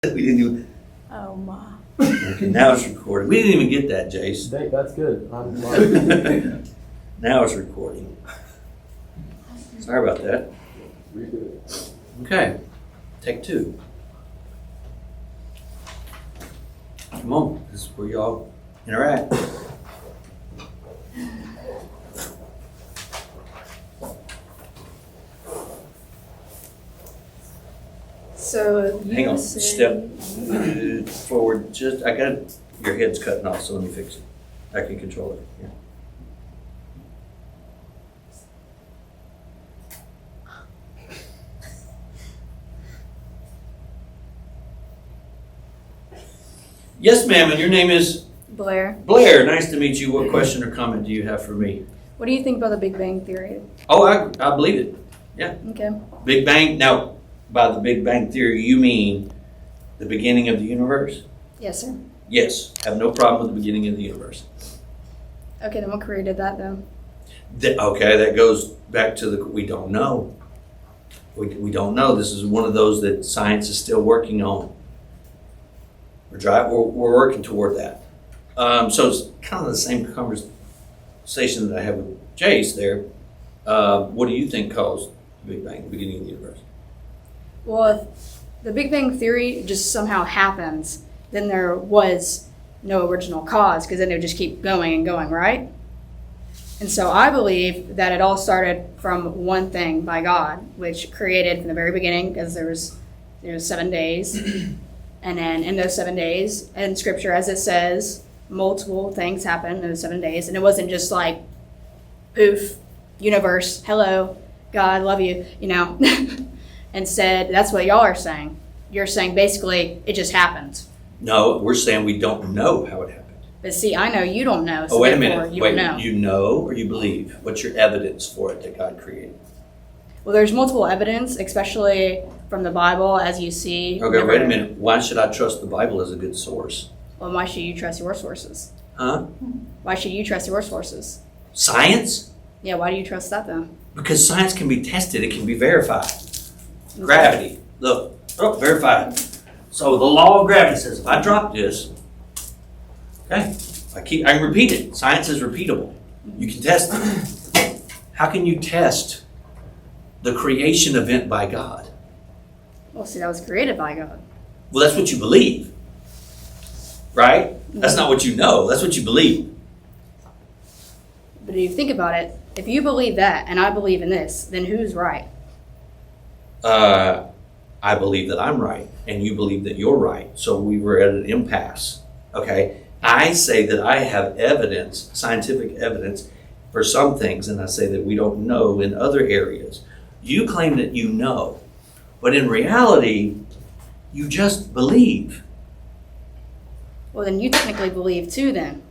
We didn't even. Oh my. Okay, now it's recording. We didn't even get that, Jace. That's good. Now it's recording. Sorry about that. Okay, take two. Come on, this is where y'all interact. So you Hang on, say- step forward. Just I got your head's cutting off, so let me fix it. I can control it. Yeah. Yes, ma'am, and your name is? Blair. Blair. Nice to meet you. What question or comment do you have for me? What do you think about the Big Bang Theory? Oh, I believe it. Yeah. Okay. Big Bang. Now, by the Big Bang Theory, you mean the beginning of the universe? Yes, sir. Yes. Have no problem with the beginning of the universe. Okay, then what created that then? Okay, that goes back to the we don't know. We don't know. This is one of those that science is still working on. We're working toward that. So it's kind of the same conversation that I had with Jace there. What do you think caused the Big Bang, the beginning of the universe? Well, if the Big Bang Theory just somehow happens, then there was no original cause, because then it would just keep going and going, right? And so I believe that it all started from one thing by God, which created from the very beginning, because there was 7 days. And then in those 7 days, in Scripture, as it says, multiple things happened in those 7 days. And it wasn't just like, poof, universe, hello, God, love you, Instead, that's what y'all are saying. You're saying basically it just happened. No, we're saying we don't know how it happened. But see, I know you don't know. So Oh, wait a therefore minute. You Wait, don't know. you know or you believe? What's your evidence for it that God created? Well, there's multiple evidence, especially from the Bible, as you see. Okay, wait a minute. Why should I trust the Bible as a good source? Well, why should you trust your sources? Huh? Why should you trust your sources? Science? Yeah, why do you trust that then? Because science can be tested. It can be verified. Gravity. Look. Oh, verified. So the law of gravity says if I drop this, okay, I can repeat it. Science is repeatable. You can test it. How can you test the creation event by God? Well, see, that was created by God. Well, that's what you believe, right? That's not what you know. That's what you believe. But if you think about it, if you believe that and I believe in this, then who's right? I believe that I'm right, and you believe that you're right. So we were at an impasse, okay? I say that I have evidence, scientific evidence, for some things, and I say that we don't know in other areas. You claim that you know, but in reality, you just believe. Well, then you technically believe too then.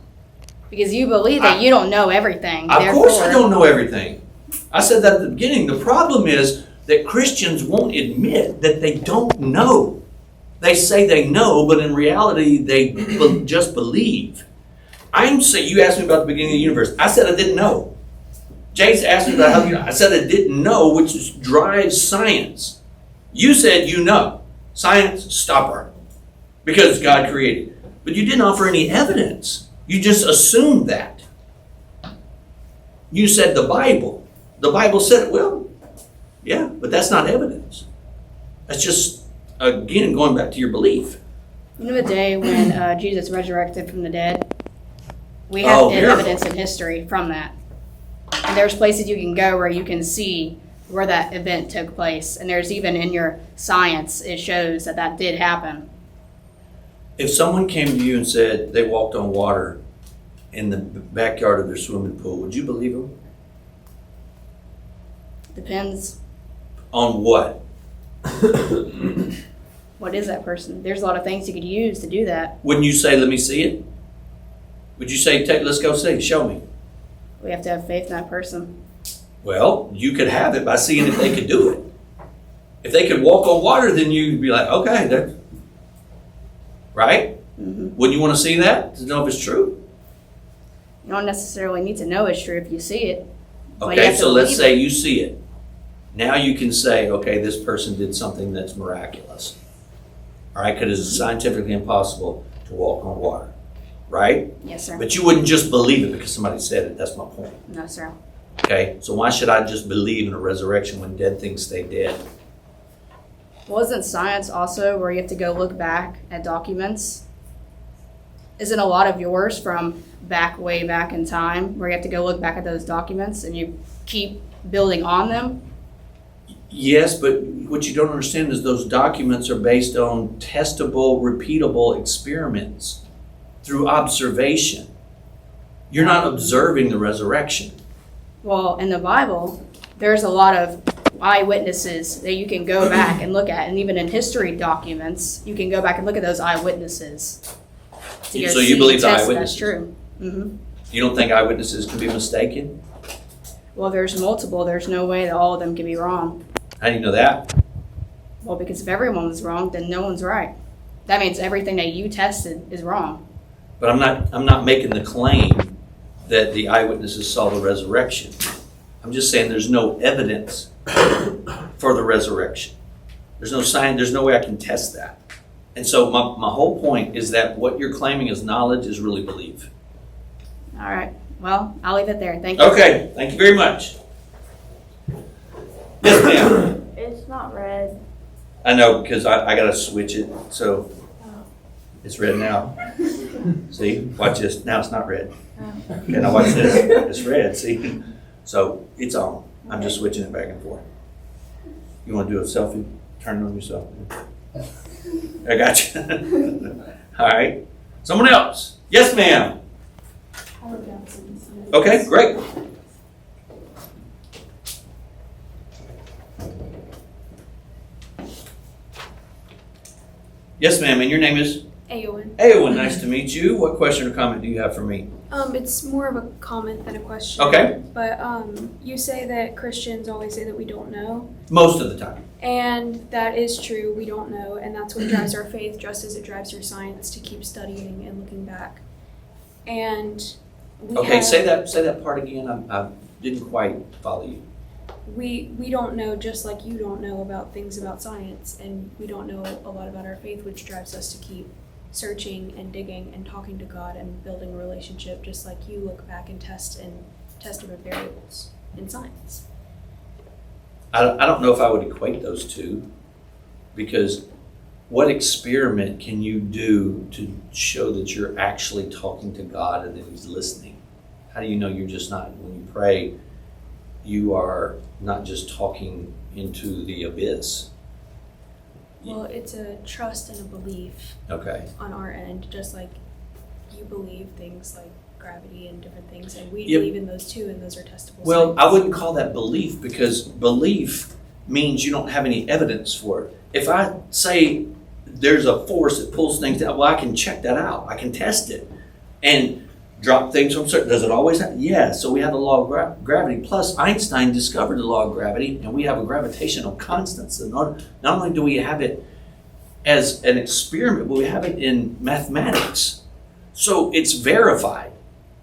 Because you believe that you don't know everything. Of course I don't know everything. I said that at the beginning. The problem is that Christians won't admit that they don't know. They say they know, but in reality, they just believe. You asked me about the beginning of the universe. I said I didn't know. Jace asked me about how I said I didn't know, which drives science. You said you know. Science, stop her. Because God created. But you didn't offer any evidence. You just assumed that. You said the Bible. The Bible said it. Well, yeah, but that's not evidence. That's just, again, going back to your belief. You know the day when Jesus resurrected from the dead? We have evidence in history from that. And there's places you can go where you can see where that event took place. And there's even in your science, it shows that that did happen. If someone came to you and said they walked on water in the backyard of their swimming pool, would you believe them? Depends. On what? What is that person? There's a lot of things you could use to do that. Wouldn't you say, let me see it? Would you say, let's go see, show me? We have to have faith in that person. Well, you could have it by seeing if they could do it. If they could walk on water, then you'd be like, okay, that's right? Mm-hmm. Wouldn't you want to see that to know if it's true? You don't necessarily need to know it's true if you see it. Okay, so let's say you see it. Now you can say, okay, this person did something that's miraculous. All right, because it's scientifically impossible to walk on water, right? Yes, sir. But you wouldn't just believe it because somebody said it. That's my point. No, sir. Okay, so why should I just believe in a resurrection when dead things stay dead? Wasn't science also where you have to go look back at documents? Isn't a lot of yours from way back in time where you have to go look back at those documents and you keep building on them? Yes, but what you don't understand is those documents are based on testable, repeatable experiments through observation. You're not observing the resurrection. Well, in the Bible, there's a lot of eyewitnesses that you can go back and look at, and even in history documents, you can go back and look at those eyewitnesses. So you believe the eyewitnesses? That's true. Mm-hmm. You don't think eyewitnesses can be mistaken? Well, there's multiple. There's no way that all of them can be wrong. How do you know that? Well, because if everyone was wrong, then no one's right. That means everything that you tested is wrong. But I'm not making the claim that the eyewitnesses saw the resurrection. I'm just saying there's no evidence for the resurrection. There's no sign, there's no way I can test that. And so my whole point is that what you're claiming as knowledge is really belief. All right. Well, I'll leave it there. Thank you. Okay, thank you very much. Yes, ma'am. It's not red. I know, because I got to switch it, so it's red now. See, watch this. Now it's not red. Okay, now watch this. It's red, see? So it's on. I'm just switching it back and forth. You want to do a selfie? Turn it on yourself. I got you. All right. Someone else. Yes, ma'am. Okay, great. Yes, ma'am, and your name is? Aowen. Aowen, nice to meet you. What question or comment do you have for me? It's more of a comment than a question. Okay. But you say that Christians always say that we don't know, Most of the time. and that is true. We don't know, and that's what drives our faith, just as it drives your science to keep studying and looking back. And Okay, say that part again. I didn't quite follow you. we don't know, just like you don't know about things about science, and we don't know a lot about our faith, which drives us to keep searching and digging and talking to God and building a relationship, just like you look back and test different variables in science. I don't know if I would equate those two, because what experiment can you do to show that you're actually talking to God and that He's listening? How do you know you're just not, when you pray, you are not just talking into the abyss? Well, it's a trust and a belief Okay. on our end, just like you believe things like gravity and different things, and we Yep. believe in those too, and those are testable. Well, I science. wouldn't call that belief, because belief means you don't have any evidence for it. If I say there's a force that pulls things down, well, I can check that out. I can test it and drop things from certain. Does it always happen? Yeah. So we have the law of gravity. Plus, Einstein discovered the law of gravity, and we have a gravitational constant. So not only do we have it as an experiment, but we have it in mathematics. So it's verified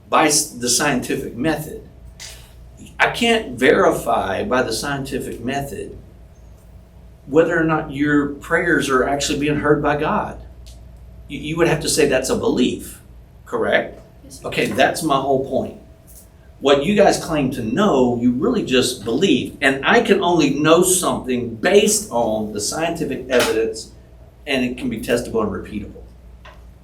by the scientific method. I can't verify by the scientific method whether or not your prayers are actually being heard by God. You would have to say that's a belief, correct? Yes. Okay, that's my whole point. What you guys claim to know, you really just believe. And I can only know something based on the scientific evidence, and it can be testable and repeatable.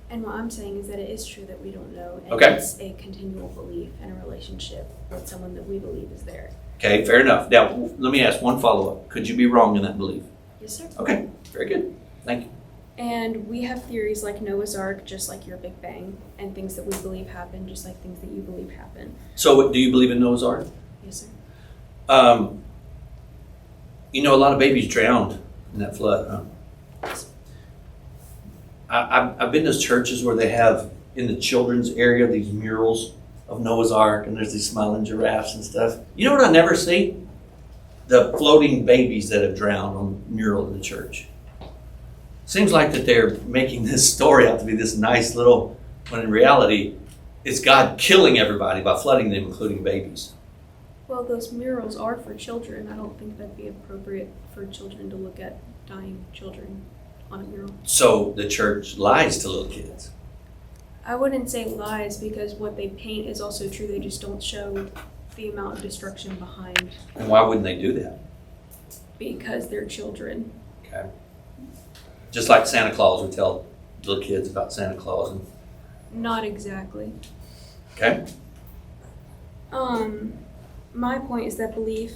And what I'm saying is that it is true that we don't know, and Okay. it's a continual belief and a relationship with someone that we believe is there. Okay, fair enough. Now, let me ask one follow-up. Could you be wrong in that belief? Yes, sir. Okay, very good. Thank you. And we have theories like Noah's Ark, just like your Big Bang, and things that we believe happen, just like things that you believe happen. So, do you believe in Noah's Ark? Yes, sir. You know, a lot of babies drowned in that flood, huh? I've been to churches where they have, in the children's area, these murals of Noah's Ark, and there's these smiling giraffes and stuff. You know what I never see? The floating babies that have drowned on the mural in the church. Seems like that they're making this story out to be this nice little, when in reality, it's God killing everybody by flooding them, including babies. Well, those murals are for children. I don't think that'd be appropriate for children to look at dying children on a mural. So the church lies to little kids. I wouldn't say lies because what they paint is also true. They just don't show the amount of destruction behind And why wouldn't they do that? because they're children. Okay. Just like Santa Claus would tell little kids about Santa Claus. And, Not exactly. okay. My point is that belief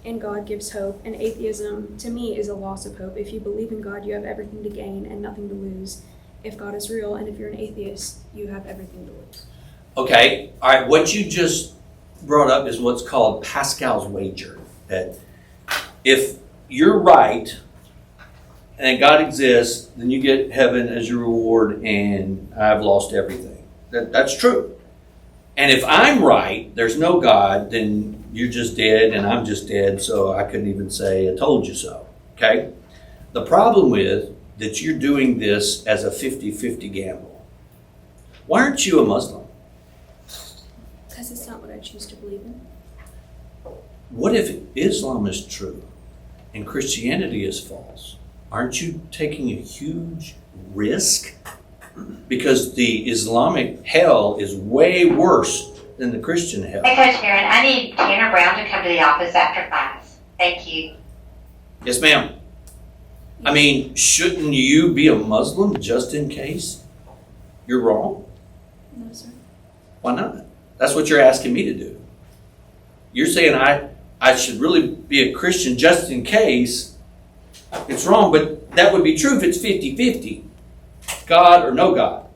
in God gives hope, and atheism, to me, is a loss of hope. If you believe in God, you have everything to gain and nothing to lose. If God is real, and if you're an atheist, you have everything to lose. Okay. All right. What you just brought up is what's called Pascal's wager. That if you're right and God exists, then you get heaven as your reward, and I've lost everything. That's true. And if I'm right, there's no God, then you're just dead and I'm just dead, so I couldn't even say I told you so. Okay? The problem is that you're doing this as a 50-50 gamble. Why aren't you a Muslim? Because it's not what I choose to believe in. What if Islam is true and Christianity is false? Aren't you taking a huge risk? Because the Islamic hell is way worse than the Christian hell. Hey, Coach Hearron, I need Tanner Brown to come to the office after class. Thank you. Yes, ma'am. I mean, shouldn't you be a Muslim just in case you're wrong? No, sir. Why not? That's what you're asking me to do. You're saying I should really be a Christian just in case it's wrong, but that would be true if it's 50-50. God or no God.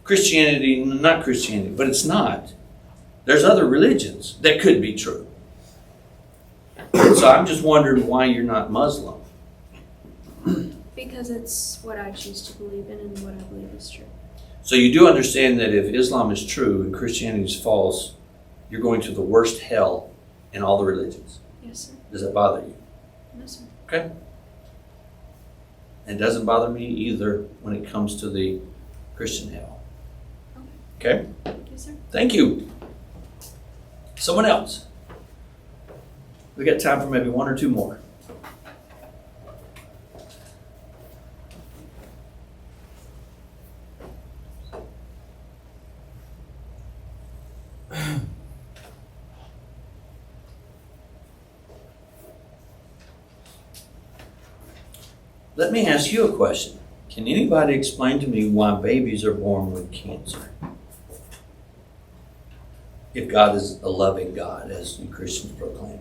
Christianity, not Christianity, but it's not. There's other religions that could be true. So I'm just wondering why you're not Muslim. Because it's what I choose to believe in and what I believe is true. So you do understand that if Islam is true and Christianity is false, you're going to the worst hell in all the religions. Yes, sir. Does that bother you? No, sir. Okay. And it doesn't bother me either when it comes to the Christian hell. Okay? Yes, sir. Thank you. Someone else. We got time for maybe one or two more. Let me ask you a question. Can anybody explain to me why babies are born with cancer? If God is a loving God, as you Christians proclaim.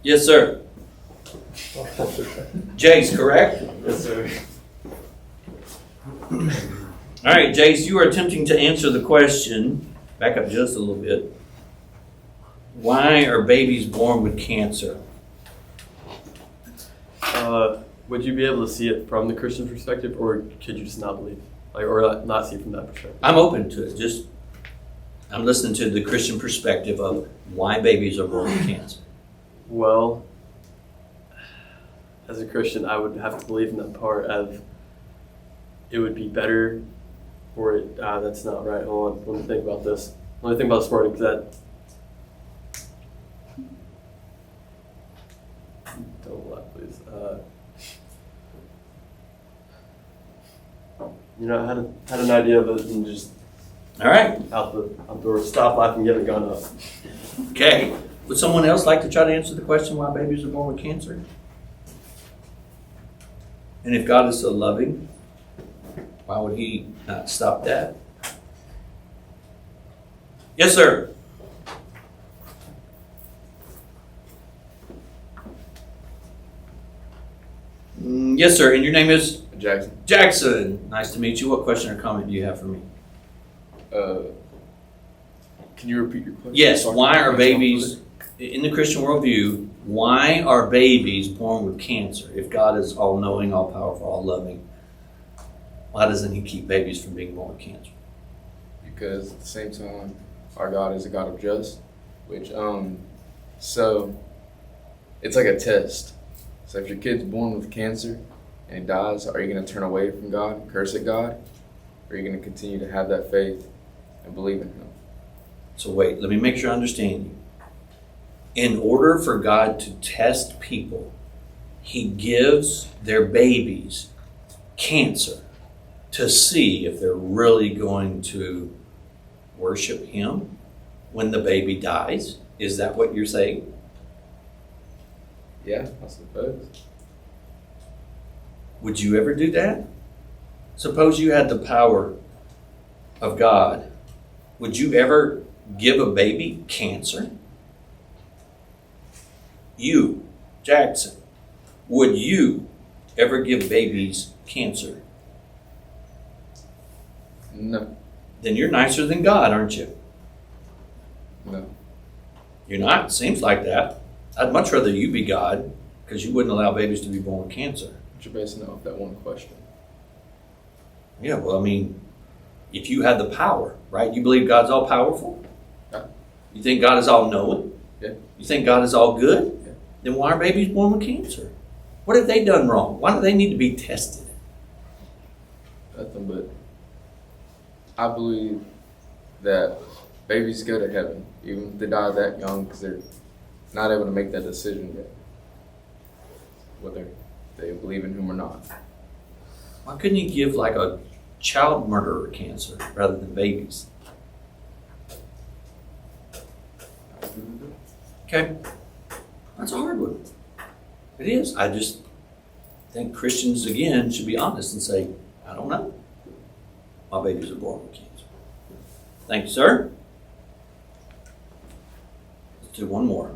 Yes, sir. Jace, correct? Yes, sir. All right, Jace, you are attempting to answer the question. Back up just a little bit. Why are babies born with cancer? Would you be able to see it from the Christian perspective, or could you just not believe, or not see it from that perspective? I'm open to it. I'm listening to the Christian perspective of why babies are born with cancer. Well, as a Christian, I would have to believe in that part of it would be better for it. That's not right. Hold on. Let me think about this. Let me think about this morning, because don't laugh, please. I had an idea of it and just All right. out the door. Stop laughing, get it gone up. Okay. Would someone else like to try to answer the question why babies are born with cancer? And if God is so loving, why would he not stop that? Yes, sir. Yes, sir. And your name is? Jackson. Jackson. Nice to meet you. What question or comment do you have for me? Can you repeat your question? Yes. Why are babies, in the Christian worldview, why are babies born with cancer? If God is all-knowing, all-powerful, all-loving, why doesn't he keep babies from being born with cancer? Because at the same time, our God is a God of justice, which so it's like a test. So if your kid's born with cancer and he dies, are you going to turn away from God and curse at God? Or are you going to continue to have that faith and believe in him? So wait, let me make sure I understand you. In order for God to test people, he gives their babies cancer to see if they're really going to worship him when the baby dies. Is that what you're saying? Yeah, I suppose. Would you ever do that? Suppose you had the power of God. Would you ever give a baby cancer? You, Jackson, would you ever give babies cancer? No. Then you're nicer than God, aren't you? No. You're not. Seems like that. I'd much rather you be God, because you wouldn't allow babies to be born with cancer. But you're basing it off that one question. Yeah, well, I mean, if you had the power, right? You believe God's all powerful? Yeah. You think God is all knowing? Yeah. You think God is all good? Yeah. Then why are babies born with cancer? What have they done wrong? Why do they need to be tested? Nothing but I believe that babies go to heaven, even if they die that young, because they're not able to make that decision yet, whether they believe in him or not. Why couldn't you give like a child murderer cancer rather than babies? Okay, that's a hard one. It is. I just think Christians, again, should be honest and say, I don't know. My babies are born with cancer. Thank you, sir. Let's do one more.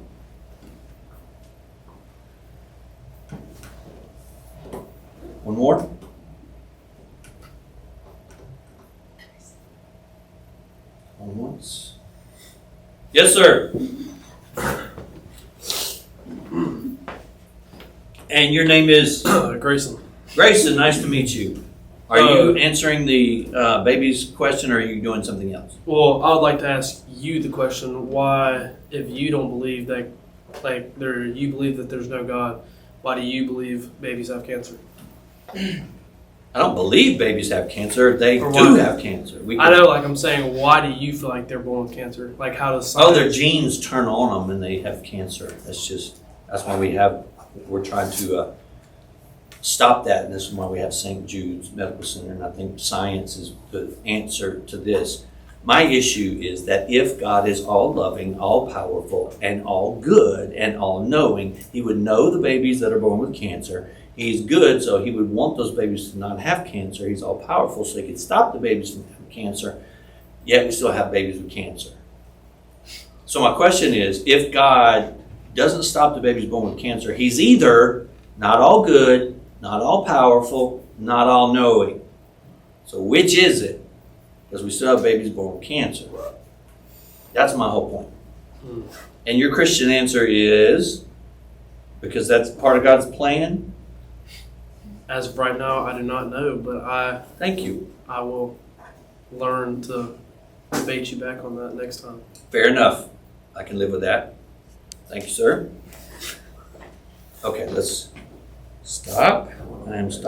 One more? One once. Yes, sir. And your name is? Grayson. Grayson, nice to meet you. Are you answering the baby's question, or are you doing something else? Well, I would like to ask you the question: why, if you don't believe that, you believe that there's no God, why do you believe babies have cancer? I don't believe babies have cancer. They Or do why? have cancer. I know, I'm saying, why do you feel like they're born with cancer? Like, how does Oh, their science- genes turn on them and they have cancer. That's why we're trying to stop that, and this is why we have St. Jude's Medical Center, and I think science is the answer to this. My issue is that if God is all loving, all powerful, and all good, and all knowing, he would know the babies that are born with cancer. He's good, so he would want those babies to not have cancer. He's all powerful, so he could stop the babies from having cancer, yet we still have babies with cancer. So my question is, if God doesn't stop the babies born with cancer, he's either not all good, not all powerful, not all knowing. So which is it? Because we still have babies born with cancer. That's my whole point. And your Christian answer is, because that's part of God's plan? As of right now, I do not know, but Thank you. I will learn to debate you back on that next time. Fair enough. I can live with that. Thank you, sir. Okay, let's stop. I am stopping.